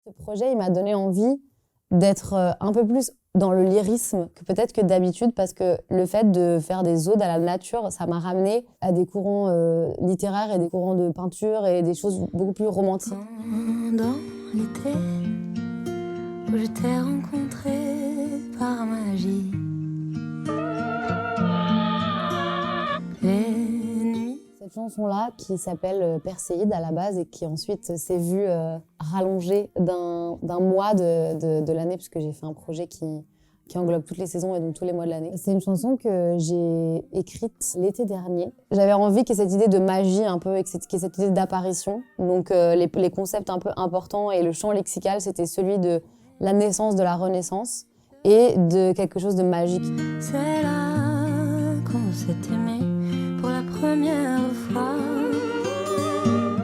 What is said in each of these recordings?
Ce projet, il m'a donné envie d'être un peu plus dans le lyrisme que peut-être que d'habitude, parce que le fait de faire des odes à la nature, ça m'a ramené à des courants littéraires et des courants de peinture et des choses beaucoup plus romantiques. Dans l'été où je t'ai rencontré par magie, les nuits. Cette chanson-là, qui s'appelle Perséide à la base et qui ensuite s'est vue rallongée d'un mois de l'année, puisque j'ai fait un projet qui englobe toutes les saisons et donc tous les mois de l'année. C'est une chanson que j'ai écrite l'été dernier. J'avais envie qu'il y ait cette idée de magie un peu, qu'il y ait cette idée d'apparition. Donc les concepts un peu importants et le champ lexical, c'était celui de la naissance de la Renaissance et de quelque chose de magique. C'est là qu'on s'est aimé pour la première fois.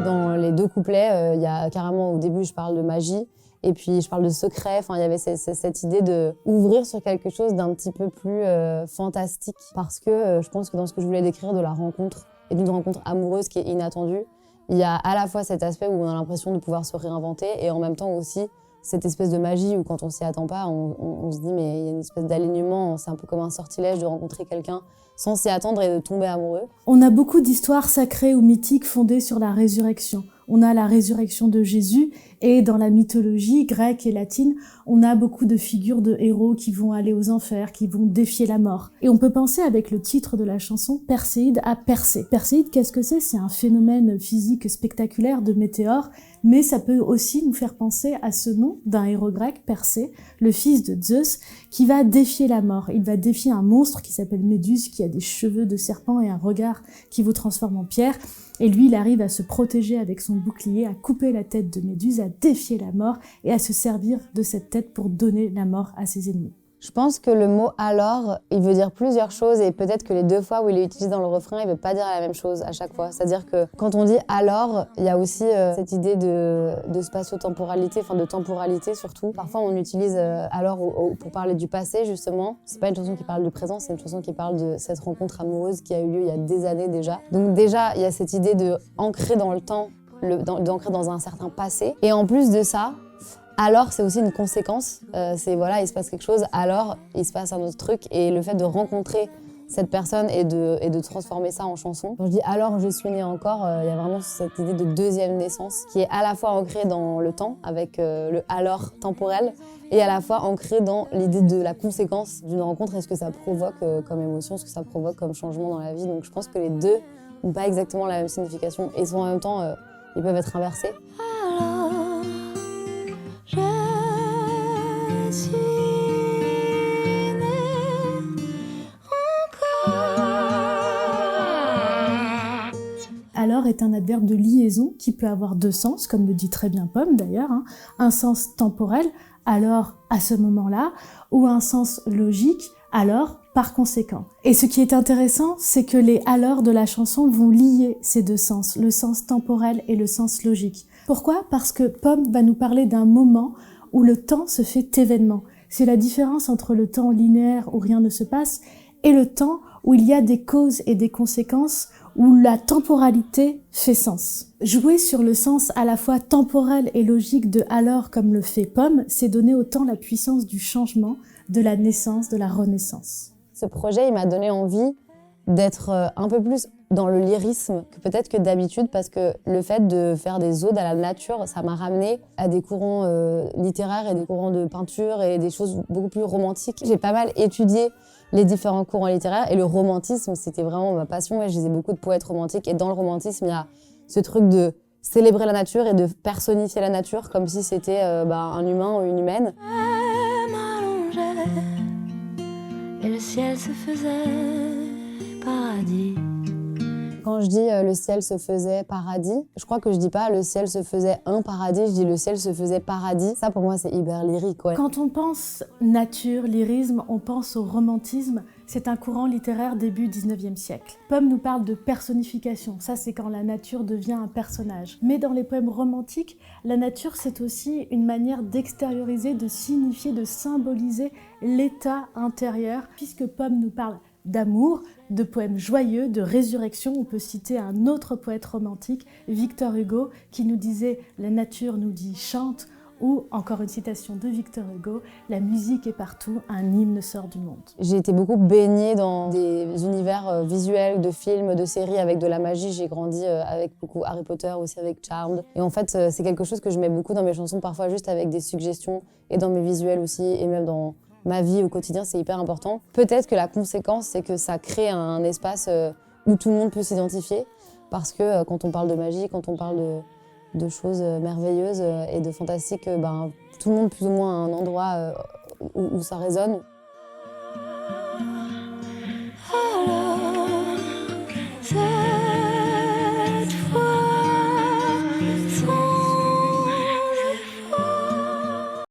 Dans les deux couplets, il y a carrément, au début, je parle de magie. Et puis, je parle de secret. Enfin, il y avait cette idée d'ouvrir sur quelque chose d'un petit peu plus fantastique. Parce que je pense que dans ce que je voulais décrire de la rencontre, et d'une rencontre amoureuse qui est inattendue, il y a à la fois cet aspect où on a l'impression de pouvoir se réinventer, et en même temps aussi cette espèce de magie où quand on s'y attend pas, on se dit mais il y a une espèce d'alignement, c'est un peu comme un sortilège de rencontrer quelqu'un sans s'y attendre et de tomber amoureux. On a beaucoup d'histoires sacrées ou mythiques fondées sur la résurrection. On a la résurrection de Jésus et dans la mythologie grecque et latine, on a beaucoup de figures de héros qui vont aller aux enfers, qui vont défier la mort. Et on peut penser avec le titre de la chanson Perséide à Persée. Perséide, qu'est-ce que c'est ? C'est un phénomène physique spectaculaire de météores, mais ça peut aussi nous faire penser à ce nom d'un héros grec, Persée, le fils de Zeus, qui va défier la mort. Il va défier un monstre qui s'appelle Méduse, qui a des cheveux de serpent et un regard qui vous transforme en pierre. Et lui, il arrive à se protéger avec son bouclier, à couper la tête de Méduse, à défier la mort et à se servir de cette tête pour donner la mort à ses ennemis. Je pense que le mot « alors », il veut dire plusieurs choses et peut-être que les deux fois où il est utilisé dans le refrain, il ne veut pas dire la même chose à chaque fois. C'est-à-dire que quand on dit « alors », il y a aussi cette idée de spatio-temporalité, enfin de temporalité surtout. Parfois, on utilise « alors » pour parler du passé, justement. C'est pas une chanson qui parle du présent, c'est une chanson qui parle de cette rencontre amoureuse qui a eu lieu il y a des années déjà. Donc déjà, il y a cette idée d'ancrer dans le temps, d'ancrer dans un certain passé. Et en plus de ça, alors, c'est aussi une conséquence. C'est voilà, il se passe quelque chose, alors il se passe un autre truc. Et le fait de rencontrer cette personne et de transformer ça en chanson. Quand je dis alors je suis née encore, il y a vraiment cette idée de deuxième naissance qui est à la fois ancrée dans le temps, avec le alors temporel, et à la fois ancrée dans l'idée de la conséquence d'une rencontre et ce que ça provoque comme émotion, ce que ça provoque comme changement dans la vie. Donc je pense que les deux n'ont pas exactement la même signification et sont en même temps, ils peuvent être inversés. Alors est un adverbe de liaison qui peut avoir deux sens, comme le dit très bien Pomme d'ailleurs, un sens temporel, alors à ce moment-là, ou un sens logique, alors par conséquent. Et ce qui est intéressant, c'est que les alors de la chanson vont lier ces deux sens, le sens temporel et le sens logique. Pourquoi ? Parce que Pomme va nous parler d'un moment où le temps se fait événement. C'est la différence entre le temps linéaire où rien ne se passe et le temps où il y a des causes et des conséquences, où la temporalité fait sens. Jouer sur le sens à la fois temporel et logique de alors comme le fait Pomme, c'est donner au temps la puissance du changement, de la naissance, de la renaissance. Ce projet, il m'a donné envie d'être un peu plus dans le lyrisme que peut-être que d'habitude, parce que le fait de faire des odes à la nature, ça m'a ramené à des courants littéraires et des courants de peinture et des choses beaucoup plus romantiques. J'ai pas mal étudié les différents courants littéraires et le romantisme, c'était vraiment ma passion. Je lisais beaucoup de poètes romantiques et dans le romantisme, il y a ce truc de célébrer la nature et de personnifier la nature comme si c'était un humain ou une humaine. Et le ciel se faisait paradis. Quand je dis le ciel se faisait paradis, je crois que je dis pas le ciel se faisait un paradis, je dis le ciel se faisait paradis. Ça pour moi c'est hyper lyrique. Ouais. Quand on pense nature, lyrisme, on pense au romantisme. C'est un courant littéraire début 19e siècle. Pomme nous parle de personnification, ça c'est quand la nature devient un personnage. Mais dans les poèmes romantiques, la nature c'est aussi une manière d'extérioriser, de signifier, de symboliser l'état intérieur, puisque Pomme nous parle d'amour, de poèmes joyeux, de résurrection. On peut citer un autre poète romantique, Victor Hugo, qui nous disait « La nature nous dit chante » ou, encore une citation de Victor Hugo, « La musique est partout, un hymne sort du monde ». J'ai été beaucoup baignée dans des univers visuels, de films, de séries avec de la magie. J'ai grandi avec beaucoup Harry Potter, aussi avec Charmed. Et en fait, c'est quelque chose que je mets beaucoup dans mes chansons, parfois juste avec des suggestions, et dans mes visuels aussi, et même dans ma vie au quotidien, c'est hyper important. Peut-être que la conséquence, c'est que ça crée un espace où tout le monde peut s'identifier, parce que quand on parle de magie, quand on parle de choses merveilleuses et de fantastiques, tout le monde plus ou moins a un endroit où ça résonne.